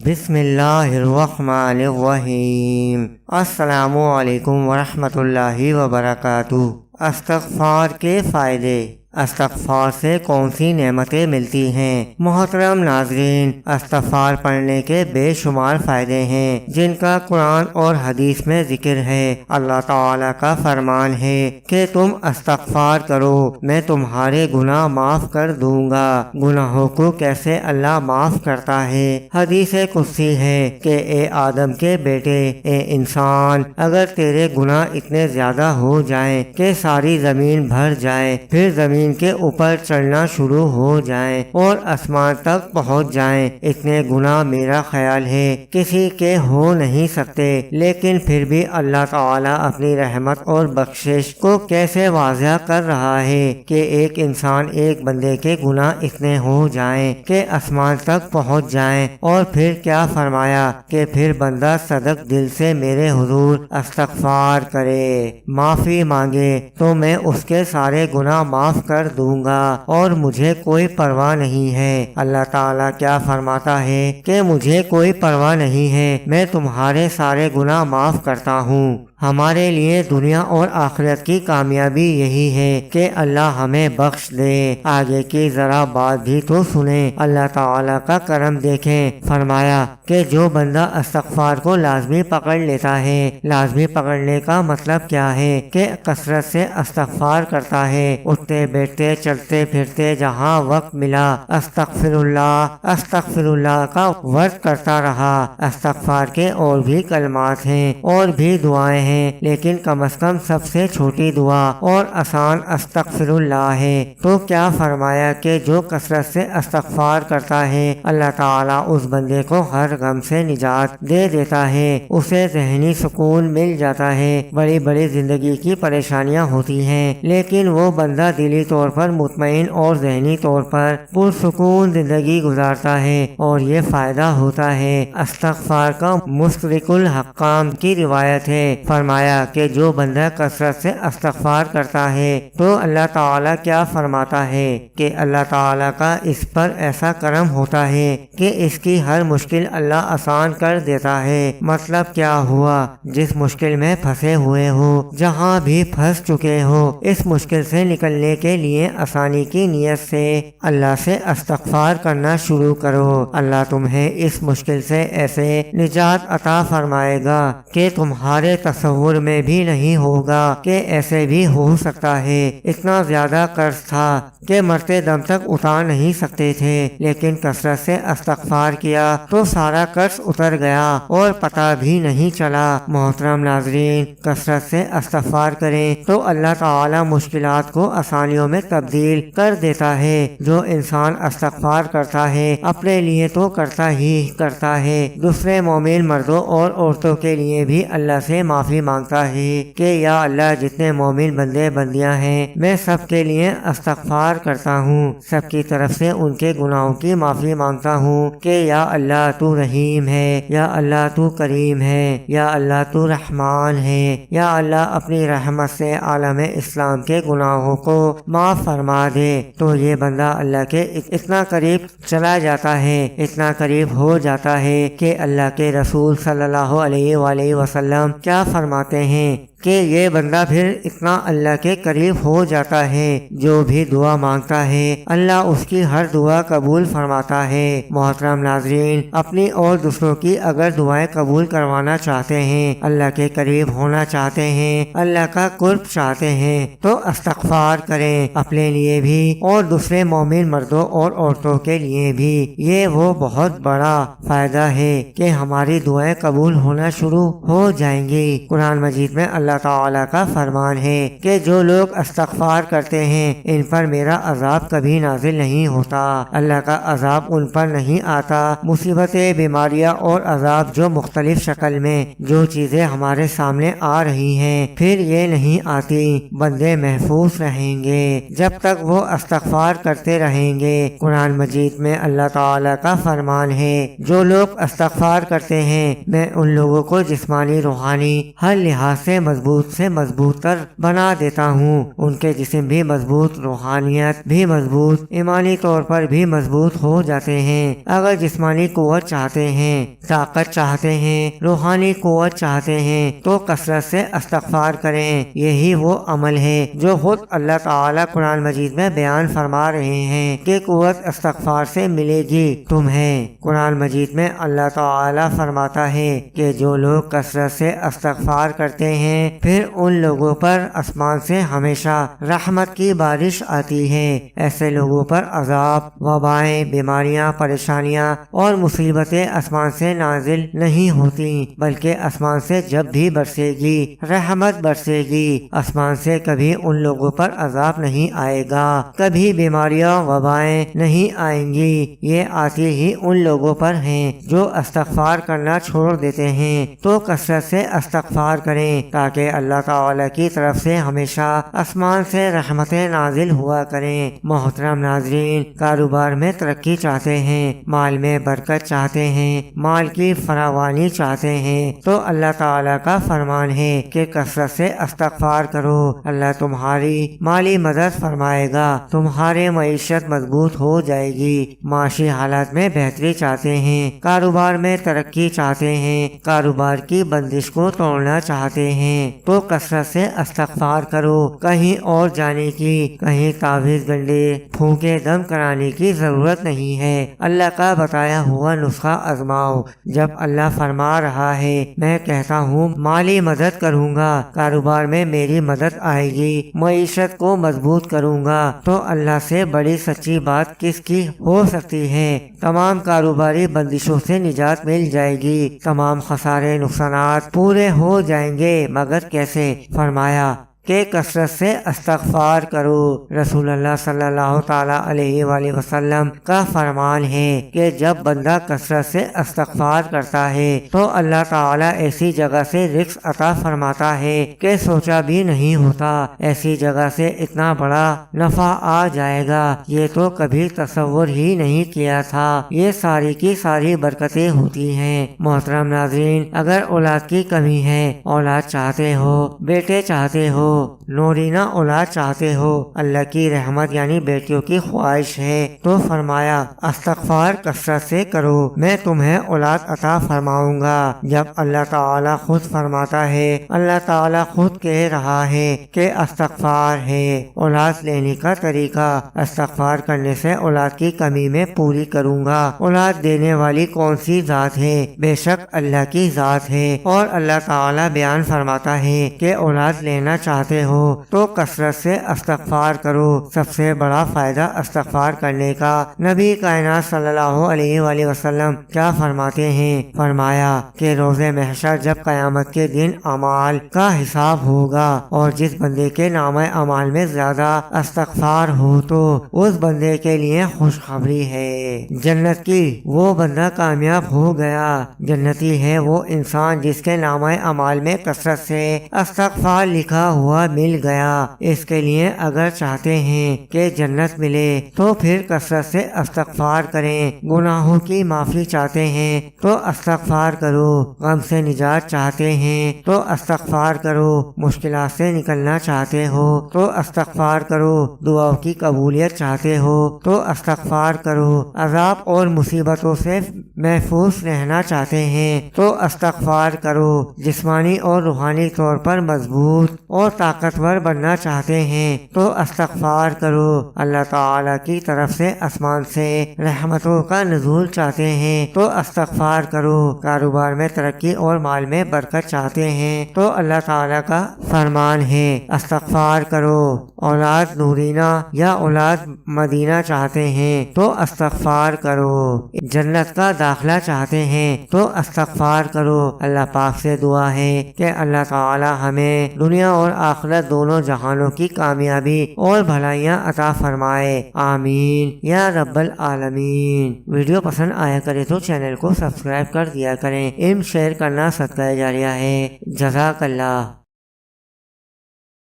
بسم اللہ الرحمن الرحیم۔ السلام علیکم ورحمۃ اللہ وبرکاتہ۔ استغفار کے فائدے۔ استغفار سے کون سی نعمتیں ملتی ہیں؟ محترم ناظرین، استغفار پڑھنے کے بے شمار فائدے ہیں جن کا قرآن اور حدیث میں ذکر ہے۔ اللہ تعالیٰ کا فرمان ہے کہ تم استغفار کرو، میں تمہارے گناہ معاف کر دوں گا۔ گناہوں کو کیسے اللہ معاف کرتا ہے؟ حدیث قدسی ہے کہ اے آدم کے بیٹے، اے انسان، اگر تیرے گناہ اتنے زیادہ ہو جائیں کہ ساری زمین بھر جائے، پھر زمین کے اوپر چڑھنا شروع ہو جائیں اور آسمان تک پہنچ جائیں، اتنے گناہ میرا خیال ہے کسی کے ہو نہیں سکتے، لیکن پھر بھی اللہ تعالیٰ اپنی رحمت اور بخشش کو کیسے واضح کر رہا ہے کہ ایک انسان، ایک بندے کے گناہ اتنے ہو جائیں کہ آسمان تک پہنچ جائیں، اور پھر کیا فرمایا کہ پھر بندہ صدق دل سے میرے حضور استغفار کرے، معافی مانگے تو میں اس کے سارے گناہ معاف کر دوں گا اور مجھے کوئی پرواہ نہیں ہے۔ اللہ تعالیٰ کیا فرماتا ہے کہ مجھے کوئی پرواہ نہیں ہے، میں تمہارے سارے گناہ معاف کرتا ہوں۔ ہمارے لیے دنیا اور آخرت کی کامیابی یہی ہے کہ اللہ ہمیں بخش دے۔ آگے کی ذرا بات بھی تو سنیں، اللہ تعالیٰ کا کرم دیکھیں۔ فرمایا کہ جو بندہ استغفار کو لازمی پکڑ لیتا ہے، لازمی پکڑنے کا مطلب کیا ہے کہ کثرت سے استغفار کرتا ہے، اٹھتے بیٹھتے چلتے پھرتے جہاں وقت ملا استغفر اللہ کا ورد کرتا رہا۔ استغفار کے اور بھی کلمات ہیں اور بھی دعائیں ہیں، لیکن کم از کم سب سے چھوٹی دعا اور آسان استغفر اللہ ہے۔ تو کیا فرمایا کہ جو کثرت سے استغفار کرتا ہے، اللہ تعالیٰ اس بندے کو ہر غم سے نجات دے دیتا ہے، اسے ذہنی سکون مل جاتا ہے۔ بڑی بڑی زندگی کی پریشانیاں ہوتی ہیں، لیکن وہ بندہ دلی طور پر مطمئن اور ذہنی طور پر پرسکون زندگی گزارتا ہے، اور یہ فائدہ ہوتا ہے۔ استغفار کا مستدرک الحکام کی روایت ہے، فرمایا کہ جو بندہ کثرت سے استغفار کرتا ہے تو اللہ تعالیٰ کیا فرماتا ہے کہ اللہ تعالیٰ کا اس پر ایسا کرم ہوتا ہے کہ اس کی ہر مشکل اللہ آسان کر دیتا ہے۔ مطلب کیا ہوا؟ جس مشکل میں پھنسے ہوئے ہو، جہاں بھی پھنس چکے ہو، اس مشکل سے نکلنے کے لیے آسانی کی نیت سے اللہ سے استغفار کرنا شروع کرو۔ اللہ تمہیں اس مشکل سے ایسے نجات عطا فرمائے گا کہ تمہارے تصور میں بھی نہیں ہوگا کہ ایسے بھی ہو سکتا ہے۔ اتنا زیادہ قرض تھا کہ مرتے دم تک اتار نہیں سکتے تھے، لیکن کثرت سے استغفار کیا تو سارا قرض اتر گیا اور پتہ بھی نہیں چلا۔ محترم ناظرین، کثرت سے استغفار کریں تو اللہ تعالی مشکلات کو آسانیوں میں تبدیل کر دیتا ہے۔ جو انسان استغفار کرتا ہے اپنے لیے تو کرتا ہی کرتا ہے، دوسرے مومن مردوں اور عورتوں کے لیے بھی اللہ سے معافی مانگتا ہے کہ یا اللہ، جتنے مومن بندے بندیاں ہیں میں سب کے لیے استغفار کرتا ہوں، سب کی طرف سے ان کے گناہوں کی معافی مانگتا ہوں کہ یا اللہ تو رحیم ہے، یا اللہ تو کریم ہے، یا اللہ تو رحمان ہے، یا اللہ اپنی رحمت سے عالم اسلام کے گناہوں کو معاف فرما دے۔ تو یہ بندہ اللہ کے اتنا قریب چلا جاتا ہے، اتنا قریب ہو جاتا ہے کہ اللہ کے رسول صلی اللہ علیہ وآلہ وسلم کیا فرماتے ہیں کہ یہ بندہ پھر اتنا اللہ کے قریب ہو جاتا ہے، جو بھی دعا مانگتا ہے اللہ اس کی ہر دعا قبول فرماتا ہے۔ محترم ناظرین، اپنی اور دوسروں کی اگر دعائیں قبول کروانا چاہتے ہیں، اللہ کے قریب ہونا چاہتے ہیں، اللہ کا قرب چاہتے ہیں، تو استغفار کریں، اپنے لیے بھی اور دوسرے مومن مردوں اور عورتوں کے لیے بھی۔ یہ وہ بہت بڑا فائدہ ہے کہ ہماری دعائیں قبول ہونا شروع ہو جائیں گی۔ قرآن مجید میں اللہ تعالیٰ کا فرمان ہے کہ جو لوگ استغفار کرتے ہیں ان پر میرا عذاب کبھی نازل نہیں ہوتا، اللہ کا عذاب ان پر نہیں آتا۔ مصیبتیں، بیماریاں اور عذاب جو مختلف شکل میں جو چیزیں ہمارے سامنے آ رہی ہیں، پھر یہ نہیں آتی، بندے محفوظ رہیں گے جب تک وہ استغفار کرتے رہیں گے۔ قرآن مجید میں اللہ تعالیٰ کا فرمان ہے جو لوگ استغفار کرتے ہیں میں ان لوگوں کو جسمانی روحانی ہر لحاظ سے مضبوط مضبوط سے مضبوط تر بنا دیتا ہوں، ان کے جسم بھی مضبوط، روحانیت بھی مضبوط، ایمانی طور پر بھی مضبوط ہو جاتے ہیں۔ اگر جسمانی قوت چاہتے ہیں، طاقت چاہتے ہیں، روحانی قوت چاہتے ہیں تو کثرت سے استغفار کریں۔ یہی وہ عمل ہے جو خود اللہ تعالیٰ قرآن مجید میں بیان فرما رہے ہیں کہ قوت استغفار سے ملے گی تمہیں۔ قرآن مجید میں اللہ تعالیٰ فرماتا ہے کہ جو لوگ کثرت سے استغفار کرتے ہیں پھر ان لوگوں پر آسمان سے ہمیشہ رحمت کی بارش آتی ہے۔ ایسے لوگوں پر عذاب، وبائیں، بیماریاں، پریشانیاں اور مصیبتیں آسمان سے نازل نہیں ہوتی، بلکہ آسمان سے جب بھی برسے گی رحمت برسے گی۔ آسمان سے کبھی ان لوگوں پر عذاب نہیں آئے گا، کبھی بیماریاں، وبائیں نہیں آئیں گی۔ یہ آتی ہی ان لوگوں پر ہیں جو استغفار کرنا چھوڑ دیتے ہیں۔ تو کثرت سے استغفار کریں تاکہ اللہ تعالی کی طرف سے ہمیشہ آسمان سے رحمتیں نازل ہوا کریں۔ محترم ناظرین، کاروبار میں ترقی چاہتے ہیں، مال میں برکت چاہتے ہیں، مال کی فراوانی چاہتے ہیں تو اللہ تعالیٰ کا فرمان ہے کہ کثرت سے استغفار کرو، اللہ تمہاری مالی مدد فرمائے گا، تمہارے معیشت مضبوط ہو جائے گی۔ معاشی حالات میں بہتری چاہتے ہیں، کاروبار میں ترقی چاہتے ہیں، کاروبار کی بندش کو توڑنا چاہتے ہیں تو کثرت سے استغفار کرو۔ کہیں اور جانے کی، کہیں تعویذ گنڈے پھونکے دم کرانے کی ضرورت نہیں ہے۔ اللہ کا بتایا ہوا نسخہ آزماؤ۔ جب اللہ فرما رہا ہے میں کہتا ہوں مالی مدد کروں گا، کاروبار میں میری مدد آئے گی، معیشت کو مضبوط کروں گا، تو اللہ سے بڑی سچی بات کس کی ہو سکتی ہے؟ تمام کاروباری بندشوں سے نجات مل جائے گی، تمام خسارے نقصانات پورے ہو جائیں گے، مگر کیسے؟ فرمایا کہ کثرت سے استغفار کرو۔ رسول اللہ صلی اللہ تعالیٰ علیہ وآلہ وسلم کا فرمان ہے کہ جب بندہ کثرت سے استغفار کرتا ہے تو اللہ تعالیٰ ایسی جگہ سے رزق عطا فرماتا ہے کہ سوچا بھی نہیں ہوتا، ایسی جگہ سے اتنا بڑا نفع آ جائے گا، یہ تو کبھی تصور ہی نہیں کیا تھا۔ یہ ساری کی ساری برکتیں ہوتی ہیں۔ محترم ناظرین، اگر اولاد کی کمی ہے، اولاد چاہتے ہو، بیٹے چاہتے ہو، نورینہ اولاد چاہتے ہو، اللہ کی رحمت یعنی بیٹیوں کی خواہش ہے تو فرمایا استغفار کثرت سے کرو، میں تمہیں اولاد عطا فرماؤں گا۔ جب اللہ تعالیٰ خود فرماتا ہے، اللہ تعالیٰ خود کہہ رہا ہے کہ استغفار ہے اولاد لینے کا طریقہ، استغفار کرنے سے اولاد کی کمی میں پوری کروں گا۔ اولاد دینے والی کون سی ذات ہے؟ بے شک اللہ کی ذات ہے۔ اور اللہ تعالیٰ بیان فرماتا ہے کہ اولاد لینا چاہتے ہو تو کثرت سے استغفار کرو۔ سب سے بڑا فائدہ استغفار کرنے کا نبی کائنات صلی اللہ علیہ وآلہ وسلم کیا فرماتے ہیں؟ فرمایا کہ روز محشر جب قیامت کے دن اعمال کا حساب ہوگا اور جس بندے کے نامہ اعمال میں زیادہ استغفار ہو تو اس بندے کے لیے خوشخبری ہے جنت کی، وہ بندہ کامیاب ہو گیا۔ جنتی ہے وہ انسان جس کے نامہ اعمال میں کثرت سے استغفار لکھا ہوا مل گیا۔ اس کے لیے اگر چاہتے ہیں کہ جنت ملے تو پھر کثرت سے استغفار کریں۔ گناہوں کی معافی چاہتے ہیں تو استغفار کرو، غم سے نجات چاہتے ہیں تو استغفار کرو، مشکلات سے نکلنا چاہتے ہو تو استغفار کرو، دعاؤں کی قبولیت چاہتے ہو تو استغفار کرو، عذاب اور مصیبتوں سے محفوظ رہنا چاہتے ہیں تو استغفار کرو، جسمانی اور روحانی طور پر مضبوط اور طاقتور بننا چاہتے ہیں تو استغفار کرو، اللہ تعالیٰ کی طرف سے آسمان سے رحمتوں کا نزول چاہتے ہیں تو استغفار کرو، کاروبار میں ترقی اور مال میں برکت چاہتے ہیں تو اللہ تعالیٰ کا فرمان ہے استغفار کرو، اولاد نورینہ یا اولاد مدینہ چاہتے ہیں تو استغفار کرو، جنت کا داخلہ چاہتے ہیں تو استغفار کرو۔ اللہ پاک سے دعا ہے کہ اللہ تعالیٰ ہمیں دنیا اور آخرت دونوں جہانوں کی کامیابی اور بھلائیاں عطا فرمائے، آمین یا رب العالمین۔ ویڈیو پسند آیا کرے تو چینل کو سبسکرائب کر دیا کریں، علم شیئر کرنا صدقہ جاریہ ہے۔ جزاک اللہ۔